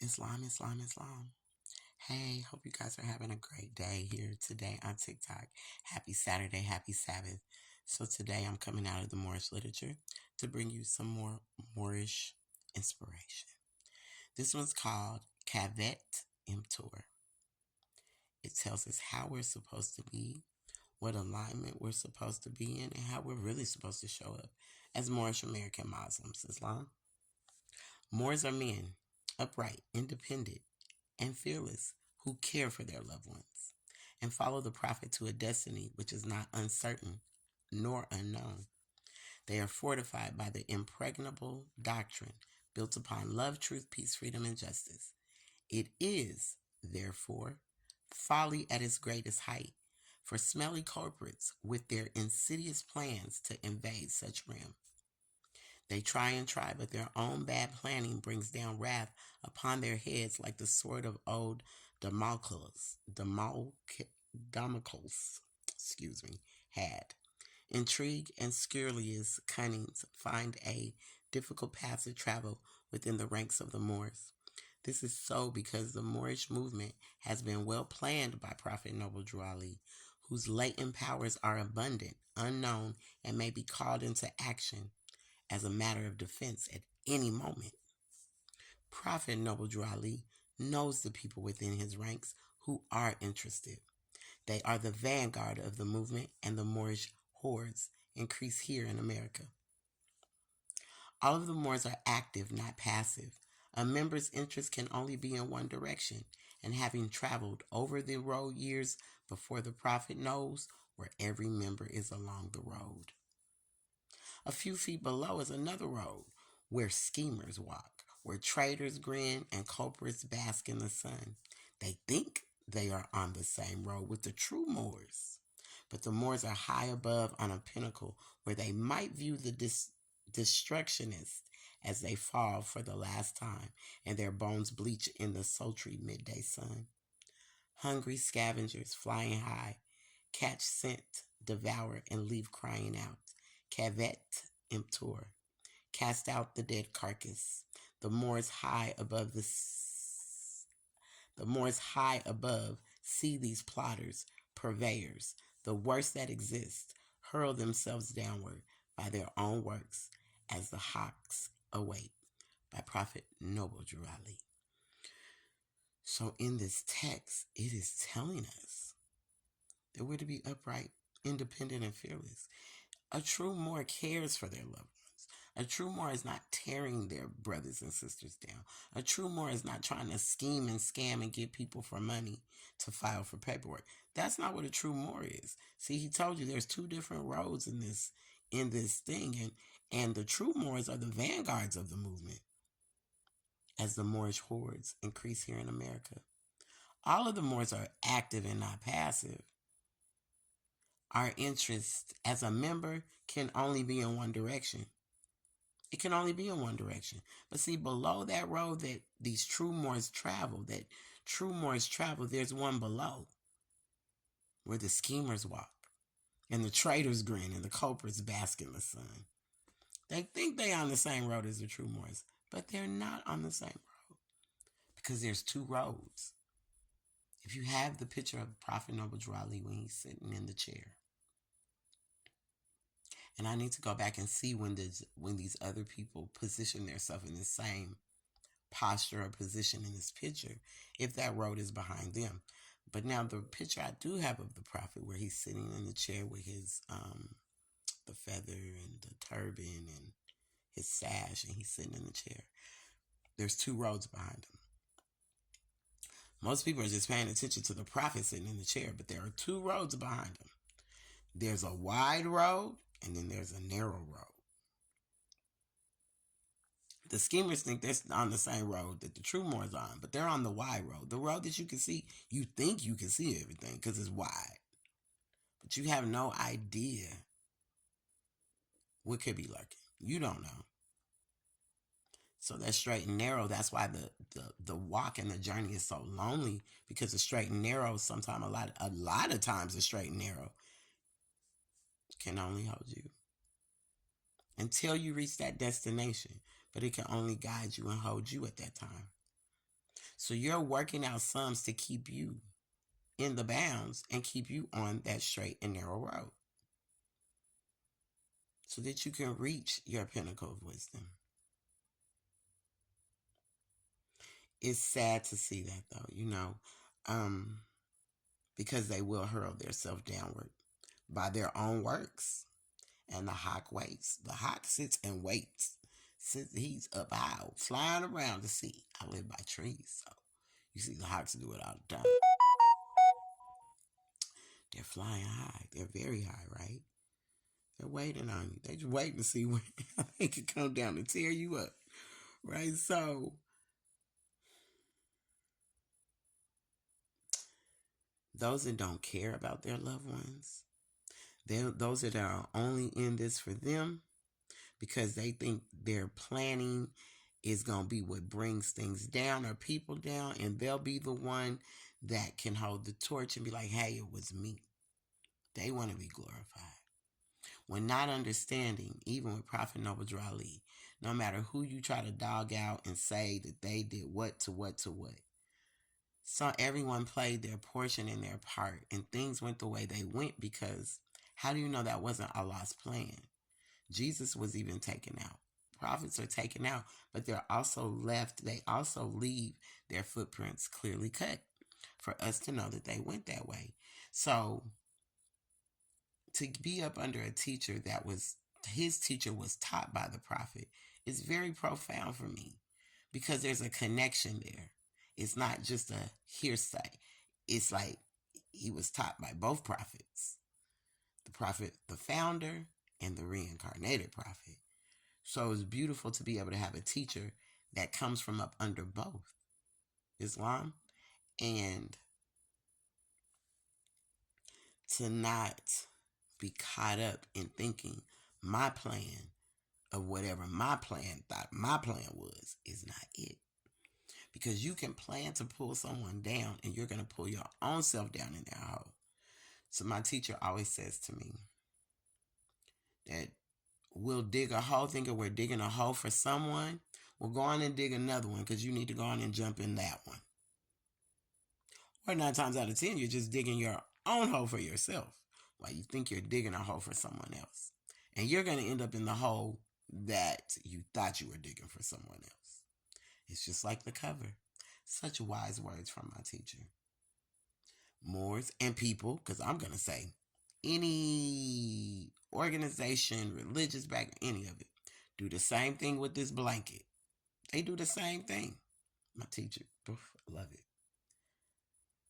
Islam, Islam, Islam. Hey, hope you guys are having a great day here today on TikTok. Happy Saturday, happy Sabbath. So today I'm coming out of the Moorish literature to bring you some more Moorish inspiration. This one's called Kavet Imtor. It tells us how we're supposed to be, what alignment we're supposed to be in, and how we're really supposed to show up as Moorish American Muslims. Islam. Moors are men, upright, independent, and fearless, who care for their loved ones and follow the prophet to a destiny which is not uncertain nor unknown. They are fortified by the impregnable doctrine built upon love, truth, peace, freedom, and justice. It is, therefore, folly at its greatest height for smelly culprits with their insidious plans to invade such realm. They try and try, but their own bad planning brings down wrath upon their heads like the sword of old Damocles, had. Intrigue and scurrilous cunnings find a difficult path to travel within the ranks of the Moors. This is so because the Moorish movement has been well planned by Prophet Noble Drew Ali, whose latent powers are abundant, unknown, and may be called into action as a matter of defense at any moment. Prophet Noble Drew Ali knows the people within his ranks who are interested. They are the vanguard of the movement, and the Moorish hordes increase here in America. All of the Moors are active, not passive. A member's interest can only be in one direction, and having traveled over the road years before the prophet knows where every member is along the road. A few feet below is another road where schemers walk, where traitors grin and culprits bask in the sun. They think they are on the same road with the true Moors, but the Moors are high above on a pinnacle where they might view the destructionists as they fall for the last time and their bones bleach in the sultry midday sun. Hungry scavengers flying high catch scent, devour, and leave crying out. Cavet emptor. Cast out the dead carcass. The Moors high above the Moors high above see these plotters, purveyors, the worst that exist, hurl themselves downward by their own works as the hawks await. By Prophet Noble Drew Ali. So in this text, it is telling us that we're to be upright, independent, and fearless. A true Moor cares for their loved ones. A true Moor is not tearing their brothers and sisters down. A true Moor is not trying to scheme and scam and get people for money to file for paperwork. That's not what a true Moor is. See, he told you there's two different roads in this thing, and the true Moors are the vanguards of the movement as the Moorish hordes increase here in America. All of the Moors are active and not passive. Our interest as a member can only be in one direction. It can only be in one direction. But see, below that road that these true Moors travel, there's one below where the schemers walk and the traitors grin and the culprits bask in the sun. They think they're on the same road as the true Moors, but they're not on the same road because there's two roads. If you have the picture of Prophet Noble Drew Ali when he's sitting in the chair, and I need to go back and see when these other people position themselves in the same posture or position in this picture, if that road is behind them. But now the picture I do have of the prophet where he's sitting in the chair with his the feather and the turban and his sash, and he's sitting in the chair. There's two roads behind him. Most people are just paying attention to the prophet sitting in the chair, but there are two roads behind him. There's a wide road, and then there's a narrow road. The schemers think they're on the same road that the true Moors are on, but they're on the wide road. The road that you can see, you think you can see everything because it's wide. But you have no idea what could be lurking. You don't know. So that straight and narrow, that's why the walk and the journey is so lonely, because the straight and narrow, sometimes a lot of times the straight and narrow can only hold you until you reach that destination, but it can only guide you and hold you at that time. So you're working out sums to keep you in the bounds and keep you on that straight and narrow road so that you can reach your pinnacle of wisdom. It's sad to see that, though, because they will hurl themselves downward by their own works. And the hawk waits. The hawk sits and waits. He's up high, flying around the sea. I live by trees, so you see the hawks do it all the time. They're flying high. They're very high, right? They're waiting on you. They're just waiting to see when they can come down and tear you up, right? So those that don't care about their loved ones, those that are only in this for them because they think their planning is going to be what brings things down or people down, and they'll be the one that can hold the torch and be like, hey, it was me. They want to be glorified. When not understanding, even with Prophet Noble Drew Ali, no matter who you try to dog out and say that they did what to what to what, so everyone played their portion in their part, and things went the way they went because how do you know that wasn't Allah's plan? Jesus was even taken out. Prophets are taken out, but they're also left. They also leave their footprints clearly cut for us to know that they went that way. So to be up under a teacher that was, his teacher was taught by the prophet is very profound for me because there's a connection there. It's not just a hearsay. It's like he was taught by both prophets. The prophet, the founder, and the reincarnated prophet. So it's beautiful to be able to have a teacher that comes from up under both Islam and to not be caught up in thinking my plan of whatever my plan thought my plan was is not it. Because you can plan to pull someone down and you're going to pull your own self down in that hole. So my teacher always says to me that we'll dig a hole thinking we're digging a hole for someone. We'll go on and dig another one because you need to go on and jump in that one. Or 9 times out of 10, you're just digging your own hole for yourself while you think you're digging a hole for someone else. And you're going to end up in the hole that you thought you were digging for someone else. It's just like the cover. Such wise words from my teacher. Moors and people, because I'm going to say any organization, religious background, any of it, do the same thing with this blanket. They do the same thing. My teacher, I love it.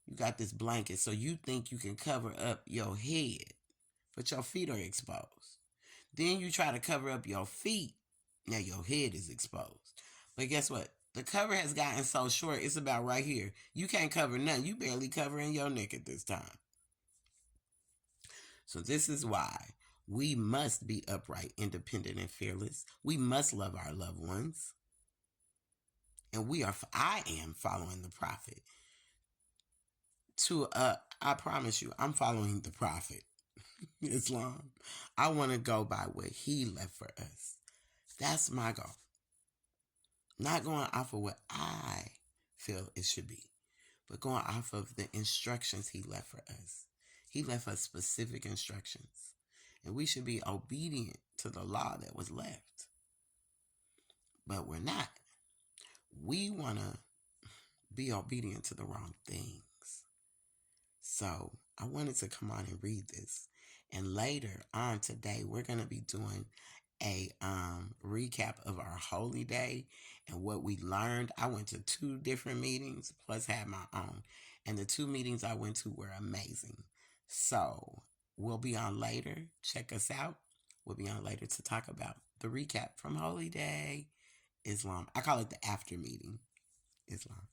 You got this blanket, so you think you can cover up your head, but your feet are exposed. Then you try to cover up your feet. Now your head is exposed. But guess what? The cover has gotten so short, it's about right here. You can't cover nothing. You barely covering your neck at this time. So this is why we must be upright, independent, and fearless. We must love our loved ones. And I am following the prophet. I promise you, I'm following the prophet, Islam. I want to go by what he left for us. That's my goal. Not going off of what I feel it should be, but going off of the instructions he left for us. He left us specific instructions, and we should be obedient to the law that was left. But we're not. We want to be obedient to the wrong things. So I wanted to come on and read this. And later on today, we're going to be doing a recap of our holy day and what we learned. I went to 2 different meetings, plus had my own. And the 2 meetings I went to were amazing. So we'll be on later. Check us out. We'll be on later to talk about the recap from Holy Day, Islam. I call it the after meeting, Islam.